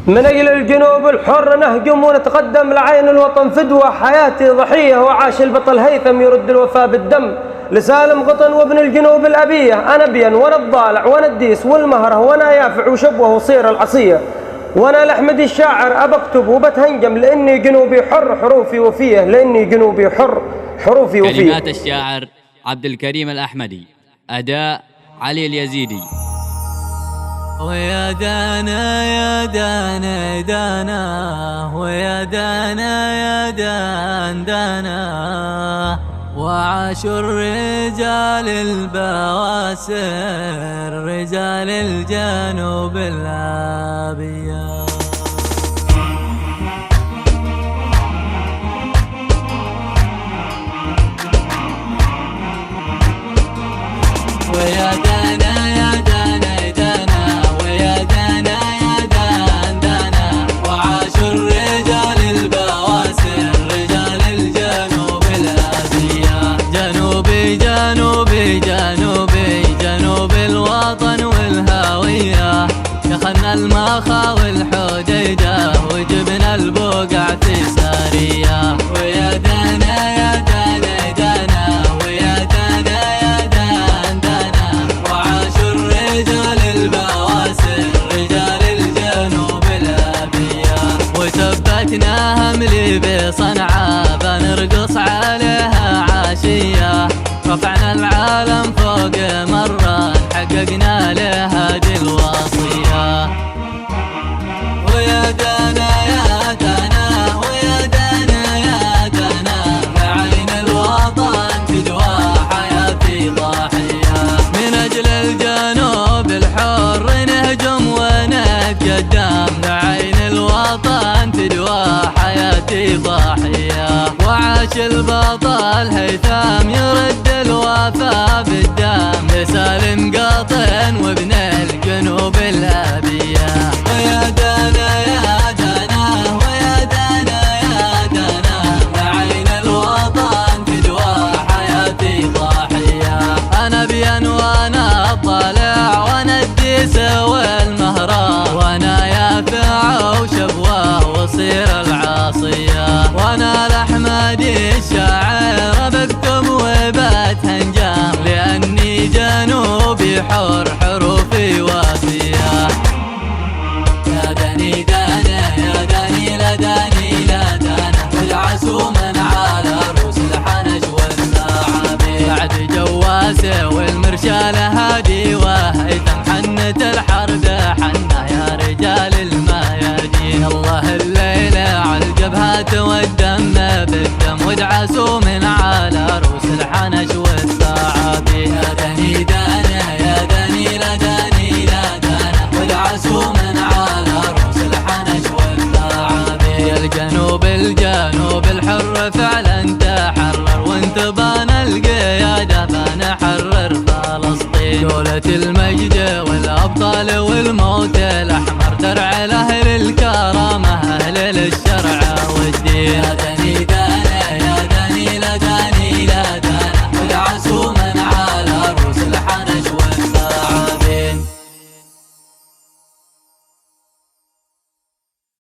من أجل الجنوب الحر نهجم ونتقدم لعين الوطن فدوة، حياتي ضحية وعاش البطل هيثم يرد الوفاء بالدم. لسالم قطن وابن الجنوب الأبية، أنا بين وأنا الضالع وأنا الديس والمهرة وأنا يافع وشبوه وصير العصية، وأنا لأحمد الشاعر أبكتب وبتهنجم لأني جنوبي حر حروفي وفيه، لأني جنوبي حر حروفي وفيه. كلمات الشاعر عبد الكريم الأحمدي، أداء علي اليزيدي. ويا دانا يا دانا دانا، ويا دانا يا دان دانا، وعاش الرجال البواسر رجال الجنوب الأبيض. ويا دانا يا دانا دانا، ويا دانا يا دان دانا، وعاش الرجال البواسر رجال الجنوب الأبيض. جنوبي جنوبي جنوبي جنوب الوطن والهوية، دخلنا المخا والحديدة وجبنا البقع في سارية. ويا دانا يا دانا دانا، ويا دانا يا دان دانا، وعاش الرجال البواسر رجال الجنوب الأبيض. وثبتناها ملي بصنعاء بنرقص عليها عاشية، رفعنا العالم فوق مرة حققنا لها دي الوصية. ويا دانا يا دانا، ويا دانا يا دانا، لعين الوطن فدوى حياتي ضحية. من أجل الجنوب الحر نهجم ونتقدم، لعين الوطن فدوى حياتي ضحية. وعاش البطل هيثم يرد الوفاء بالدم، لسالم قطن وابن